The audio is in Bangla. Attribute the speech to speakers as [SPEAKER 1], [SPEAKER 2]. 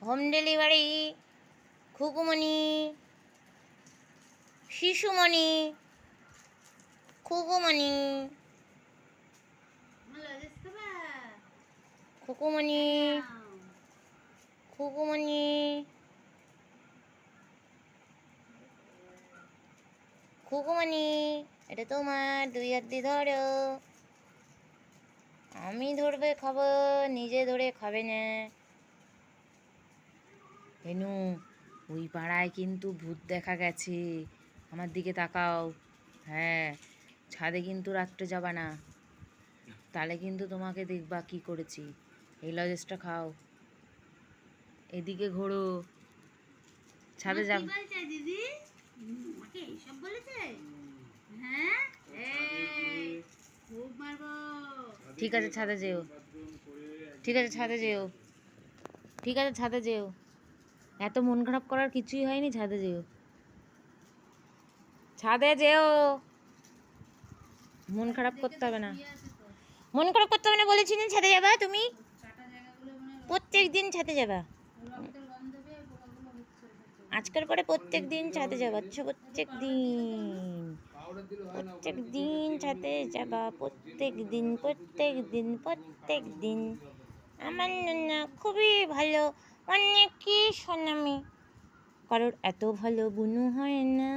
[SPEAKER 1] হোম ডেলিভারি, খুকুমণি, শিশুমণি, খুকুমণি, খুকুমণি, খুকুমণি, খুকুমণি, এটা তোমার, 2 হাত দিয়ে ধরো। আমি ধরবে খাবো, নিজে ধরে খাবে না। হেনু, ওই পাড়ায় কিন্তু ভূত দেখা গেছে। আমার দিকে তাকাও। হ্যাঁ, ছাদে কিন্তু রাত্রে যাবা না, তাহলে কিন্তু তোমাকে দেখবা কি করেছি। এই লজেসটা খাও, এদিকে ঘোরো, ছাদে যাব।
[SPEAKER 2] দিদি আমাকে এইসব বলেছে? হ্যাঁ, খুব মারবো।
[SPEAKER 1] ঠিক আছে, ছাদে যেও। ঠিক আছে, ছাদে যেও। ঠিক আছে, ছাদে যেও। এত মন খারাপ করার কিছুই হয়নি, ছাদে যেও। ছাদে যেও, মন খারাপ করতে হবে না। মন খারাপ করতে হবে না বলেছি না, ছাদে যাবা তুমি। প্রত্যেক দিন ছাদে যাবা, আজকের পরে প্রত্যেক দিন ছাদে যাবা। আচ্ছা, প্রত্যেক দিন, প্রত্যেক দিন ছাদে যাবা, প্রত্যেক দিন, প্রত্যেক দিন, প্রত্যেক দিন। আমার না খুবই ভালো, অনেকই সোনামি, কারোর এত ভালো বুনু হয় না।